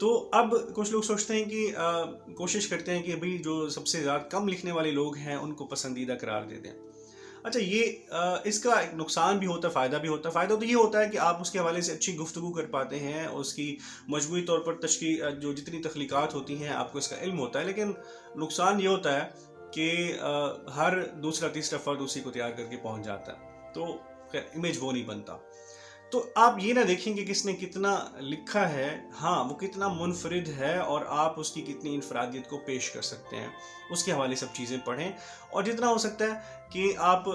تو اب کچھ لوگ سوچتے ہیں کہ کوشش کرتے ہیں کہ بھئی جو سب سے زیادہ کم لکھنے والے لوگ ہیں ان کو پسندیدہ قرار دے دیں. اچھا یہ اس کا ایک نقصان بھی ہوتا ہے، فائدہ بھی ہوتا ہے. فائدہ تو یہ ہوتا ہے کہ آپ اس کے حوالے سے اچھی گفتگو کر پاتے ہیں، اس کی مجموعی طور پر جو جتنی تخلیقات ہوتی ہیں آپ کو اس کا علم ہوتا ہے. لیکن نقصان یہ ہوتا ہے کہ ہر دوسرا تیسرا فرد اسی کو تیار کر کے پہنچ جاتا ہے، تو خیر امیج وہ نہیں بنتا. تو آپ یہ نہ دیکھیں کہ کس نے کتنا لکھا ہے، ہاں وہ کتنا منفرد ہے اور آپ اس کی کتنی انفرادیت کو پیش کر سکتے ہیں، اس کے حوالے سب چیزیں پڑھیں. اور جتنا ہو سکتا ہے کہ آپ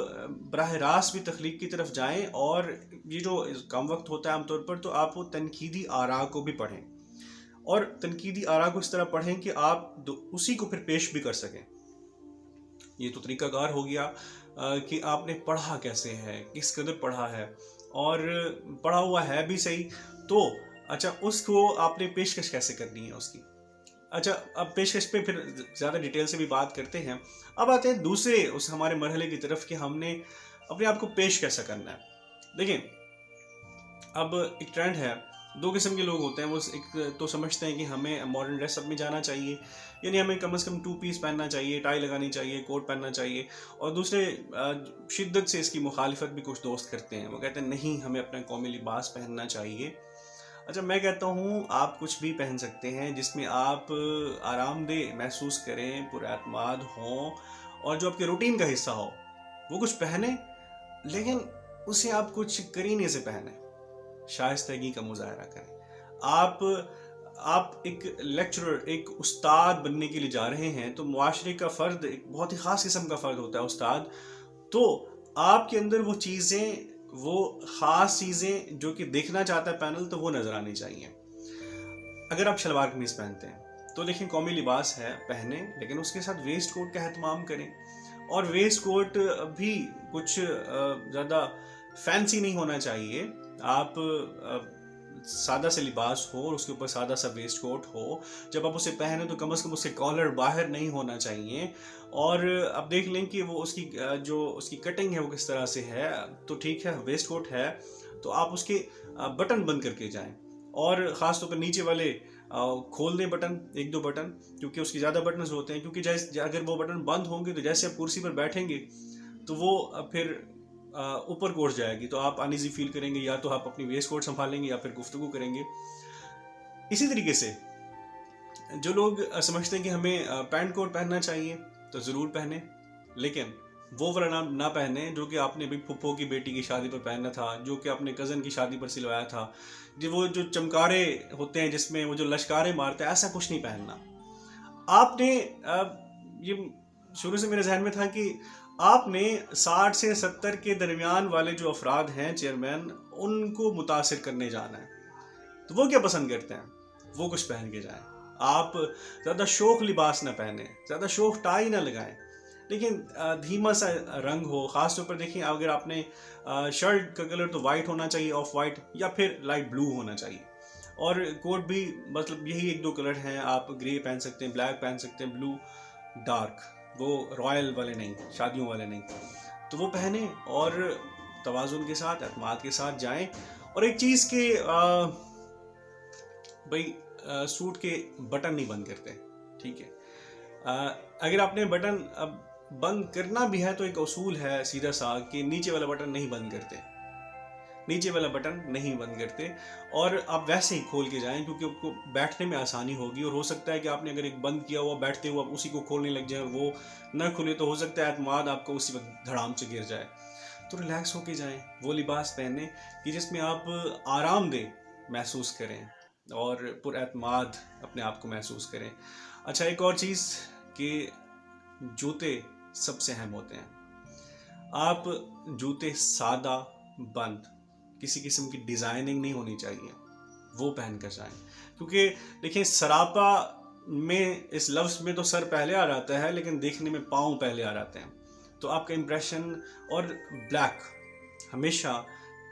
براہ راست بھی تخلیق کی طرف جائیں، اور یہ جو کم وقت ہوتا ہے عام طور پر، تو آپ وہ تنقیدی آراء کو بھی پڑھیں، اور تنقیدی آراء کو اس طرح پڑھیں کہ آپ اسی کو پھر پیش بھی کر سکیں. یہ تو طریقہ کار ہو گیا کہ آپ نے پڑھا کیسے ہے، کس قدر پڑھا ہے، اور پڑھا ہوا ہے بھی صحیح تو اچھا اس کو آپ نے پیشکش کیسے کرنی ہے اس کی. اچھا اب پیشکش پہ پھر زیادہ ڈیٹیل سے بھی بات کرتے ہیں. اب آتے ہیں دوسرے اس ہمارے مرحلے کی طرف کہ ہم نے اپنے آپ کو پیش کیسا کرنا ہے. دیکھیں اب ایک ٹرینڈ ہے، دو قسم کے لوگ ہوتے ہیں. وہ ایک تو سمجھتے ہیں کہ ہمیں ماڈرن ڈریس اپ میں جانا چاہیے، یعنی ہمیں کم از کم 2 پیس پہننا چاہیے، ٹائی لگانی چاہیے، کوٹ پہننا چاہیے. اور دوسرے شدت سے اس کی مخالفت بھی کچھ دوست کرتے ہیں، وہ کہتے ہیں نہیں ہمیں اپنا قومی لباس پہننا چاہیے. اچھا میں کہتا ہوں آپ کچھ بھی پہن سکتے ہیں جس میں آپ آرام دہ محسوس کریں، پر اعتماد ہوں، اور جو آپ کے روٹین کا حصہ ہو وہ کچھ پہنیں، لیکن اسے آپ کچھ کرینے سے پہنیں، شائستگی کا مظاہرہ کریں. آپ ایک لیکچرر، ایک استاد بننے کے لیے جا رہے ہیں، تو معاشرے کا فرد ایک بہت ہی خاص قسم کا فرد ہوتا ہے استاد. تو آپ کے اندر وہ چیزیں، وہ خاص چیزیں جو کہ دیکھنا چاہتا ہے پینل، تو وہ نظر آنی چاہیے. اگر آپ شلوار قمیض پہنتے ہیں تو دیکھیں قومی لباس ہے، پہنیں، لیکن اس کے ساتھ ویسٹ کوٹ کا اہتمام کریں. اور ویسٹ کوٹ بھی کچھ زیادہ فینسی نہیں ہونا چاہیے. آپ سادہ سے لباس ہو اور اس کے اوپر سادہ سا ویسٹ کوٹ ہو. جب آپ اسے پہنے تو کم از کم اس سے کالر باہر نہیں ہونا چاہیے. اور اب دیکھ لیں کہ وہ اس کی کٹنگ ہے وہ کس طرح سے ہے. تو ٹھیک ہے ویسٹ کوٹ ہے تو آپ اس کے بٹن بند کر کے جائیں، اور خاص طور پر نیچے والے کھول دیں بٹن، 1-2 بٹن، کیونکہ اس کی زیادہ بٹنز ہوتے ہیں. کیونکہ اگر وہ بٹن بند ہوں گے تو جیسے آپ کرسی پر بیٹھیں گے تو وہ پھر اوپر کو اٹھ جائے گی، تو آپ انیزی فیل کریں گے. یا تو آپ اپنی ویسٹ کوٹ سنبھالیں گے یا پھر گفتگو کریں گے. اسی طریقے سے جو لوگ سمجھتے ہیں کہ ہمیں پینٹ کوٹ پہننا چاہیے تو ضرور پہنیں، لیکن وہ والا نہ پہنیں جو کہ آپ نے بھی پھپھو کی بیٹی کی شادی پر پہننا تھا، جو کہ اپنے کزن کی شادی پر سلوایا تھا. وہ جو چمکارے ہوتے ہیں جس میں وہ جو لشکارے مارتے ہیں، ایسا کچھ نہیں پہننا. آپ نے یہ شروع سے میرے ذہن میں تھا کہ آپ نے 60 سے 70 کے درمیان والے جو افراد ہیں چیئرمین، ان کو متاثر کرنے جانا ہے. تو وہ کیا پسند کرتے ہیں؟ وہ کچھ پہن کے جائیں. آپ زیادہ شوخ لباس نہ پہنیں، زیادہ شوخ ٹائی نہ لگائیں، لیکن دھیما سا رنگ ہو. خاص طور پر دیکھیں اگر آپ نے شرٹ کا کلر تو وائٹ ہونا چاہیے، آف وائٹ یا پھر لائٹ بلو ہونا چاہیے. اور کوٹ بھی مطلب یہی 1-2 کلر ہیں. آپ گرے پہن سکتے ہیں، بلیک پہن سکتے ہیں، بلو ڈارک، وہ رائل والے نہیں، شادیوں والے نہیں. تو وہ پہنیں اور توازن کے ساتھ، اعتماد کے ساتھ جائیں. اور ایک چیز کہ بھئی سوٹ کے بٹن نہیں بند کرتے، ٹھیک ہے. اگر آپ نے بٹن بند کرنا بھی ہے تو ایک اصول ہے سیدھا سا کہ نیچے والا بٹن نہیں بند کرتے، نیچے والا بٹن نہیں بند کرتے. اور آپ ویسے ہی کھول کے جائیں کیونکہ آپ کو بیٹھنے میں آسانی ہوگی. اور ہو سکتا ہے کہ آپ نے اگر ایک بند کیا ہوا بیٹھتے ہوئے آپ اسی کو کھولنے لگ جائیں اور وہ نہ کھلے تو ہو سکتا ہے اعتماد آپ کو اسی وقت دھڑام سے گر جائے. تو ریلیکس ہو کے جائیں، وہ لباس پہنیں کہ جس میں آپ آرام دہ محسوس کریں اور پر اعتماد اپنے آپ کو محسوس کریں. اچھا ایک اور چیز کہ جوتے سب سے اہم ہوتے ہیں. آپ جوتے سادہ بند، کسی قسم کی ڈیزائننگ نہیں ہونی چاہیے، وہ پہن کر جائیں. کیونکہ دیکھیں سراپا میں اس لفظ میں تو سر پہلے آ جاتا ہے لیکن دیکھنے میں پاؤں پہلے آ جاتے ہیں. تو آپ کا امپریشن، اور بلیک ہمیشہ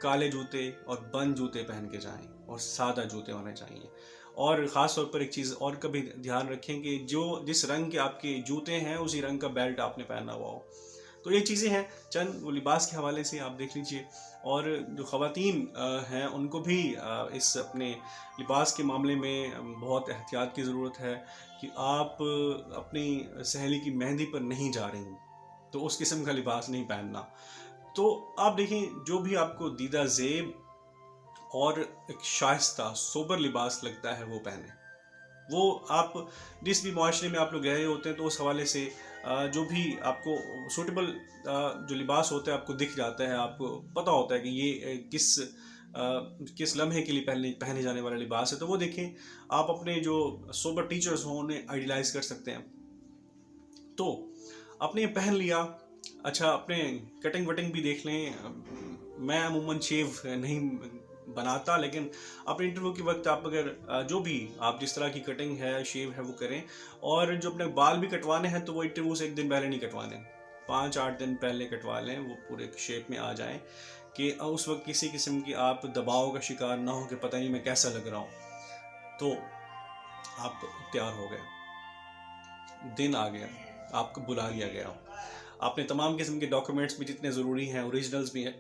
کالے جوتے اور بند جوتے پہن کے جائیں اور سادہ جوتے ہونے چاہیے. اور خاص طور پر ایک چیز اور کا بھی دھیان رکھیں کہ جس رنگ کے آپ کے جوتے ہیں اسی رنگ کا بیلٹ آپ نے پہنا ہوا ہو. تو یہ چیزیں ہیں چند وہ لباس کے حوالے سے آپ دیکھ لیجئے. اور جو خواتین ہیں ان کو بھی اس اپنے لباس کے معاملے میں بہت احتیاط کی ضرورت ہے کہ آپ اپنی سہیلی کی مہندی پر نہیں جا رہی ہیں تو اس قسم کا لباس نہیں پہننا. تو آپ دیکھیں جو بھی آپ کو دیدہ زیب اور ایک شائستہ سوبر لباس لگتا ہے وہ پہنیں. وہ آپ جس بھی معاشرے میں آپ لوگ گئے ہوتے ہیں تو اس حوالے سے جو بھی آپ کو سوٹیبل جو لباس ہوتا ہے آپ کو دکھ جاتا ہے, آپ کو پتہ ہوتا ہے کہ یہ کس لمحے کے لیے پہنے جانے والا لباس ہے, تو وہ دیکھیں. آپ اپنے جو سوبر ٹیچرز ہوں انہیں آئیڈیلائز کر سکتے ہیں. تو آپ نے یہ پہن لیا, اچھا اپنے کٹنگ وٹنگ بھی دیکھ لیں. میں عموماً شیو نہیں بناتا, لیکن اپنے انٹرویو کے وقت آپ اگر جو بھی آپ جس طرح کی کٹنگ ہے شیو ہے وہ کریں. اور جو اپنے بال بھی کٹوانے ہیں تو وہ انٹرویو سے ایک دن پہلے نہیں کٹوانے, 5-8 دن پہلے کٹوا لیں, وہ پورے شیپ میں آ جائیں کہ اس وقت کسی قسم کی آپ دباؤ کا شکار نہ ہو کہ پتہ نہیں میں کیسا لگ رہا ہوں. تو آپ تیار ہو گئے, دن آ گیا, آپ کو بلا لیا گیا, آپ نے تمام قسم کے ڈاکومنٹس بھی جتنے ضروری ہیں, اوریجنلز بھی ہیں,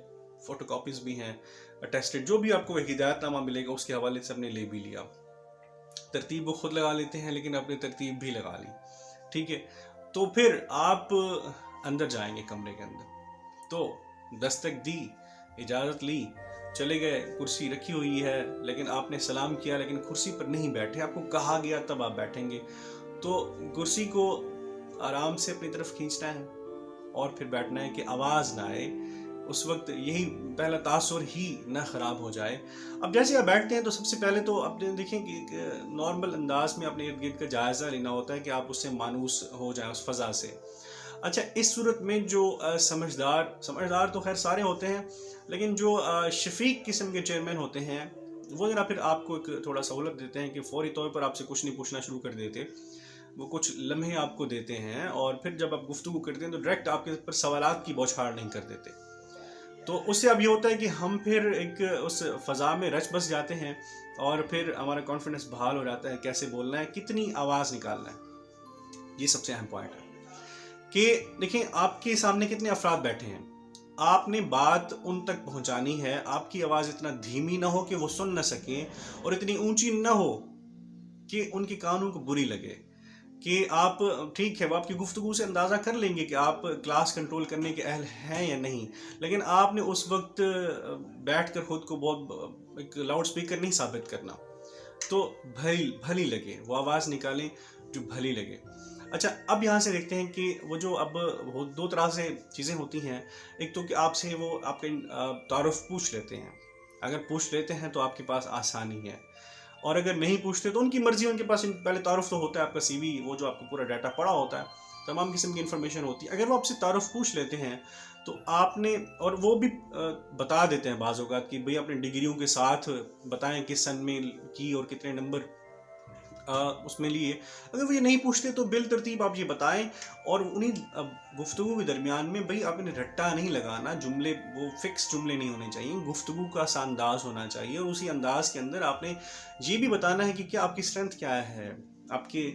فوٹو کاپیز بھی ہیں, اٹیسٹڈ جو بھی آپ کو ہدایت نامہ ملے گا اس کے حوالے سے آپ نے لے بھی لیا. ترتیب وہ خود لگا لیتے ہیں لیکن آپ نے ترتیب بھی لگا لی, ٹھیک ہے. تو پھر آپ اندر جائیں گے کمرے کے اندر, تو دستک دی, اجازت لی, چلے گئے. کرسی رکھی ہوئی ہے لیکن آپ نے سلام کیا لیکن کرسی پر نہیں بیٹھے, آپ کو کہا گیا تب آپ بیٹھیں گے. تو کرسی کو آرام سے اپنی طرف کھینچنا ہے اور پھر بیٹھنا ہے کہ آواز نہ آئے. اس وقت یہی پہلا تاثر ہی نہ خراب ہو جائے. اب جیسے آپ بیٹھتے ہیں تو سب سے پہلے تو آپ دیکھیں کہ ایک نارمل انداز میں اپنے ارد گرد کا جائزہ لینا ہوتا ہے کہ آپ اس سے مانوس ہو جائیں اس فضا سے. اچھا اس صورت میں جو سمجھدار تو خیر سارے ہوتے ہیں, لیکن جو شفیق قسم کے چیئرمین ہوتے ہیں وہ ذرا پھر آپ کو ایک تھوڑا سہولت دیتے ہیں کہ فوری طور پر آپ سے کچھ نہیں پوچھنا شروع کر دیتے. وہ کچھ لمحے آپ کو دیتے ہیں اور پھر جب آپ گفتگو کرتے ہیں تو ڈائریکٹ آپ کے پر سوالات کی بوچھار نہیں کر دیتے. تو اس سے اب یہ ہوتا ہے کہ ہم پھر ایک اس فضا میں رچ بس جاتے ہیں اور پھر ہمارا کانفیڈنس بحال ہو جاتا ہے, کیسے بولنا ہے, کتنی آواز نکالنا ہے. یہ سب سے اہم پوائنٹ ہے کہ دیکھیں آپ کے سامنے کتنے افراد بیٹھے ہیں, آپ نے بات ان تک پہنچانی ہے. آپ کی آواز اتنا دھیمی نہ ہو کہ وہ سن نہ سکیں اور اتنی اونچی نہ ہو کہ ان کے کانوں کو بری لگے. کہ آپ ٹھیک ہے وہ آپ کی گفتگو سے اندازہ کر لیں گے کہ آپ کلاس کنٹرول کرنے کے اہل ہیں یا نہیں, لیکن آپ نے اس وقت بیٹھ کر خود کو بہت ایک لاؤڈ سپیکر نہیں ثابت کرنا. تو بھلی لگے, وہ آواز نکالیں جو بھلی لگے. اچھا اب یہاں سے دیکھتے ہیں کہ وہ جو اب دو طرح سے چیزیں ہوتی ہیں. ایک تو کہ آپ سے وہ آپ کا تعارف پوچھ لیتے ہیں, اگر پوچھ لیتے ہیں تو آپ کے پاس آسانی ہے, اور اگر نہیں پوچھتے تو ان کی مرضی, ان کے پاس پہلے تعارف تو ہوتا ہے, آپ کا سی وی وہ جو آپ کو پورا ڈیٹا پڑا ہوتا ہے, تمام قسم کی انفارمیشن ہوتی ہے. اگر وہ آپ سے تعارف پوچھ لیتے ہیں تو آپ نے, اور وہ بھی بتا دیتے ہیں بعض اوقات کہ بھئی اپنے ڈگریوں کے ساتھ بتائیں کس سن میں کی اور کتنے نمبر اس میں لیے. اگر وہ یہ نہیں پوچھتے تو بالترتیب آپ یہ بتائیں, اور انہیں گفتگو کے درمیان میں بھئی آپ نے رٹا نہیں لگانا, جملے وہ فکس جملے نہیں ہونے چاہیے, گفتگو کا سا انداز ہونا چاہیے, اور اسی انداز کے اندر آپ نے یہ بھی بتانا ہے کہ کیا آپ کی اسٹرینتھ کیا ہے, آپ کے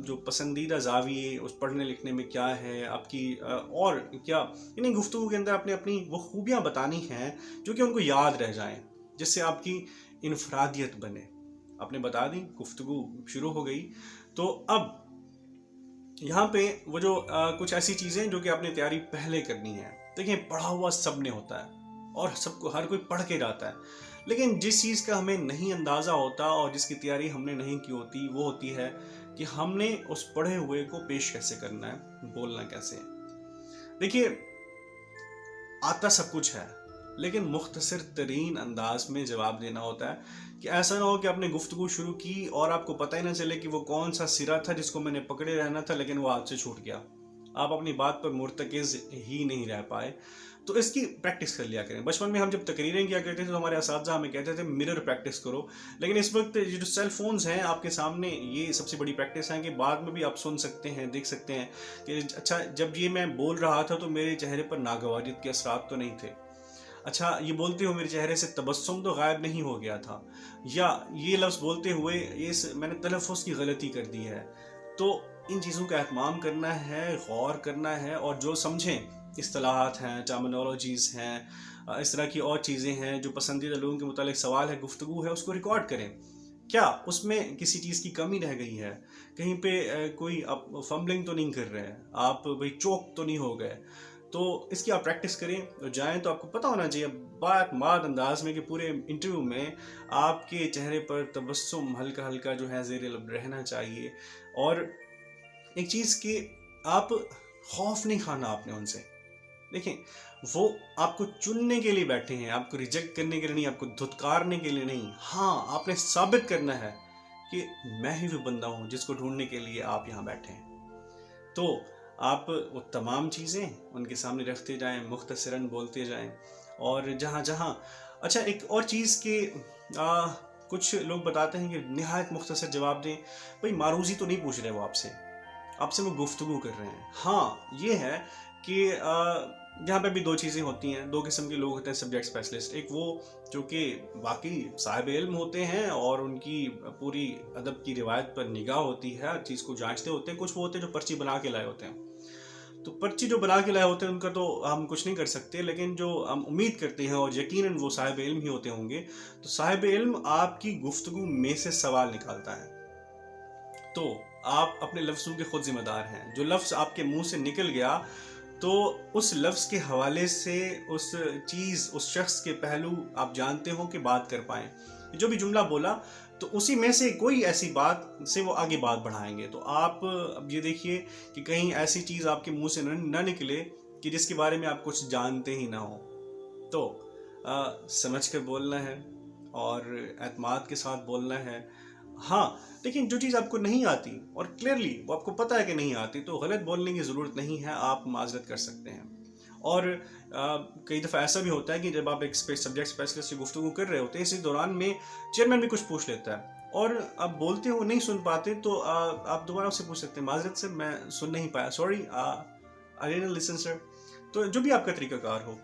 جو پسندیدہ زاویے اس پڑھنے لکھنے میں کیا ہے, آپ کی اور کیا, یعنی گفتگو کے اندر آپ نے اپنی وہ خوبیاں بتانی ہیں جو کہ ان کو یاد رہ جائیں, جس سے آپ کی انفرادیت بنے. آپ نے بتا دی, گفتگو شروع ہو گئی. تو اب یہاں پہ وہ جو کچھ ایسی چیزیں جو کہ آپ نے تیاری پہلے کرنی ہے. دیکھیں پڑھا ہوا سب نے ہوتا ہے اور سب کو ہر کوئی پڑھ کے جاتا ہے, لیکن جس چیز کا ہمیں نہیں اندازہ ہوتا اور جس کی تیاری ہم نے نہیں کی ہوتی وہ ہوتی ہے کہ ہم نے اس پڑھے ہوئے کو پیش کیسے کرنا ہے, بولنا کیسے. دیکھیے آتا سب کچھ ہے لیکن مختصر ترین انداز میں جواب دینا ہوتا ہے, کہ ایسا نہ ہو کہ آپ نے گفتگو شروع کی اور آپ کو پتہ ہی نہ چلے کہ وہ کون سا سرا تھا جس کو میں نے پکڑے رہنا تھا لیکن وہ ہاتھ سے چھوٹ گیا, آپ اپنی بات پر مرتکز ہی نہیں رہ پائے. تو اس کی پریکٹس کر لیا کریں. بچپن میں ہم جب تقریریں کیا کرتے تھے تو ہمارے اساتذہ ہمیں کہتے تھے مرر پریکٹس کرو, لیکن اس وقت یہ جو سیل فونز ہیں آپ کے سامنے, یہ سب سے بڑی پریکٹس ہے کہ بعد میں بھی آپ سن سکتے ہیں, دیکھ سکتے ہیں کہ اچھا جب یہ میں بول رہا تھا تو میرے چہرے پر ناگواریت کے اثرات تو نہیں تھے, اچھا یہ بولتے ہوئے میرے چہرے سے تبسم تو غائب نہیں ہو گیا تھا, یا یہ لفظ بولتے ہوئے میں نے تلفظ کی غلطی کر دی ہے. تو ان چیزوں کا اہتمام کرنا ہے, غور کرنا ہے, اور جو سمجھیں اصطلاحات ہیں، ٹرمینالوجیز ہیں، اس طرح کی اور چیزیں ہیں جو پسندیدہ لوگوں کے متعلق سوال ہے، گفتگو ہے، اس کو ریکارڈ کریں. کیا اس میں کسی چیز کی کمی رہ گئی ہے؟ کہیں پہ کوئی آپ فمبلنگ تو نہیں کر رہے ہیں، آپ بھائی چوک تو نہیں ہو گئے؟ تو اس کی آپ پریکٹس کریں. تو جائیں تو آپ کو پتہ ہونا چاہیے بات ماد انداز میں کہ پورے انٹرویو میں آپ کے چہرے پر تبسم ہلکا ہلکا جو ہے زیر لب رہنا چاہیے. اور ایک چیز کہ آپ خوف نہیں کھانا آپ نے ان سے. دیکھیں وہ آپ کو چننے کے لیے بیٹھے ہیں، آپ کو ریجیکٹ کرنے کے لیے نہیں، آپ کو دھتکارنے کے لیے نہیں. ہاں آپ نے ثابت کرنا ہے کہ میں ہی وہ بندہ ہوں جس کو ڈھونڈنے کے لیے آپ یہاں بیٹھے ہیں. تو آپ وہ تمام چیزیں ان کے سامنے رکھتے جائیں، مختصراً بولتے جائیں. اور جہاں جہاں اچھا ایک اور چیز کہ کچھ لوگ بتاتے ہیں کہ نہایت مختصر جواب دیں. بھائی معروضی تو نہیں پوچھ رہے وہ آپ سے وہ گفتگو کر رہے ہیں. ہاں یہ ہے کہ یہاں پہ بھی دو چیزیں ہوتی ہیں، دو قسم کے لوگ ہوتے ہیں سبجیکٹ اسپیشلسٹ. ایک وہ جو کہ واقعی صاحب علم ہوتے ہیں اور ان کی پوری ادب کی روایت پر نگاہ ہوتی ہے، ہر چیز کو جانچتے ہوتے ہیں. کچھ وہ ہوتے ہیں جو پرچی بنا کے لائے ہوتے ہیں. تو پرچی جو بنا کے لائے ہوتے ہیں ان کا تو ہم کچھ نہیں کر سکتے، لیکن جو ہم امید کرتے ہیں اور یقیناً وہ صاحب علم ہی ہوتے ہوں گے. تو صاحب علم آپ کی گفتگو میں سے سوال نکالتا ہے. تو آپ اپنے لفظوں کے خود ذمہ دار ہیں. جو لفظ آپ کے منہ سے نکل گیا تو اس لفظ کے حوالے سے اس چیز، اس شخص کے پہلو آپ جانتے ہو کہ بات کر پائیں. جو بھی جملہ بولا تو اسی میں سے کوئی ایسی بات سے وہ آگے بات بڑھائیں گے. تو آپ اب یہ دیکھیے کہ کہیں ایسی چیز آپ کے منہ سے نہ نکلے کہ جس کے بارے میں آپ کچھ جانتے ہی نہ ہو. تو سمجھ کر بولنا ہے اور اعتماد کے ساتھ بولنا ہے. ہاں لیکن جو چیز آپ کو نہیں آتی اور کلیئرلی وہ آپ کو پتہ ہے کہ نہیں آتی تو غلط بولنے کی ضرورت نہیں ہے، آپ معذرت کر سکتے ہیں. اور کئی دفعہ ایسا بھی ہوتا ہے کہ جب آپ ایک سبجیکٹ اسپیشلسٹ سے گفتگو کر رہے ہوتے ہیں، اسی دوران میں چیئرمین بھی کچھ پوچھ لیتا ہے اور آپ بولتے ہو نہیں سن پاتے تو آپ دوبارہ اس سے پوچھ سکتے ہیں، معذرت سر میں سن نہیں پایا، سوری آئی ڈڈنٹ لسن سر. تو جو بھی آپ کا طریقہ کار ہو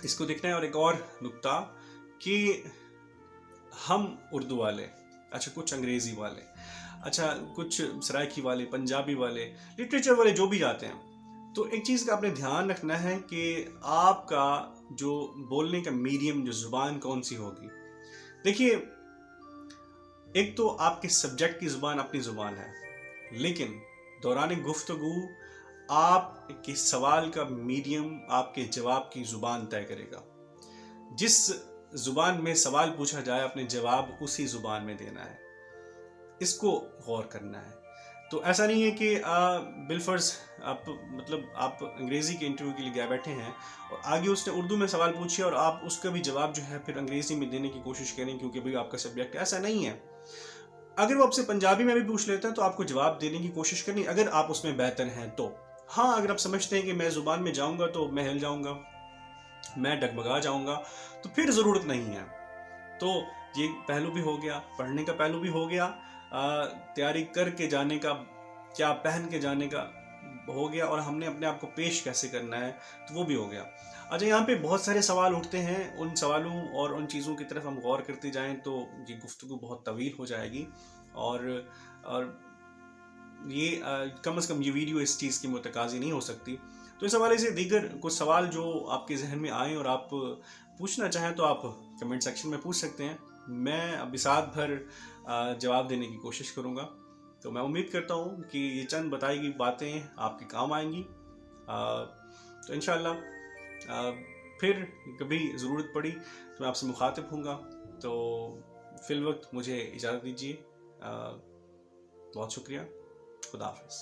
اس کو دیکھنا ہے. اور ایک اور نکتہ کہ ہم اردو والے، اچھا کچھ انگریزی والے، اچھا کچھ سرائکی والے، پنجابی والے، لٹریچر والے جو بھی جاتے ہیں، تو ایک چیز کا آپ نے دھیان رکھنا ہے کہ آپ کا جو بولنے کا میڈیم، جو زبان کون سی ہوگی. دیکھیے ایک تو آپ کے سبجیکٹ کی زبان اپنی زبان ہے، لیکن دوران گفتگو آپ کے سوال کا میڈیم آپ کے جواب کی زبان طے کرے گا. جس زبان میں سوال پوچھا جائے اپنے جواب اسی زبان میں دینا ہے. اس کو غور کرنا ہے. تو ایسا نہیں ہے کہ بالفرض آپ انگریزی کے انٹرویو کے لیے گئے بیٹھے ہیں اور آگے اس نے اردو میں سوال پوچھے اور آپ اس کا بھی جواب جو ہے پھر انگریزی میں دینے کی کوشش کریں کیونکہ بھئی آپ کا سبجیکٹ ایسا نہیں ہے. اگر وہ آپ سے پنجابی میں بھی پوچھ لیتا ہے تو آپ کو جواب دینے کی کوشش کرنی اگر آپ اس میں بہتر ہیں تو. ہاں اگر آپ سمجھتے ہیں کہ میں زبان میں جاؤں گا تو میں ہل جاؤں گا، میں ڈگمگا جاؤں گا، تو پھر ضرورت نہیں ہے. تو یہ پہلو بھی ہو گیا، پڑھنے کا پہلو بھی ہو گیا، تیاری کر کے جانے کا، کیا پہن کے جانے کا ہو گیا، اور ہم نے اپنے آپ کو پیش کیسے کرنا ہے تو وہ بھی ہو گیا. اچھا یہاں پہ بہت سارے سوال اٹھتے ہیں، ان سوالوں اور ان چیزوں کی طرف ہم غور کرتے جائیں تو یہ گفتگو بہت طویل ہو جائے گی. اور یہ کم از کم یہ ویڈیو اس چیز کی متقاضی نہیں ہو سکتی. تو اس حوالے سے دیگر کچھ سوال جو آپ کے ذہن میں آئیں اور آپ پوچھنا چاہیں تو آپ کمنٹ سیکشن میں پوچھ سکتے ہیں. میں اب ساتھ بھر جواب دینے کی کوشش کروں گا. تو میں امید کرتا ہوں کہ یہ چند بتائی گئی باتیں آپ کے کام آئیں گی. تو انشاءاللہ پھر کبھی ضرورت پڑی تو میں آپ سے مخاطب ہوں گا. تو فی الوقت مجھے اجازت دیجیے. بہت شکریہ. خدا حافظ.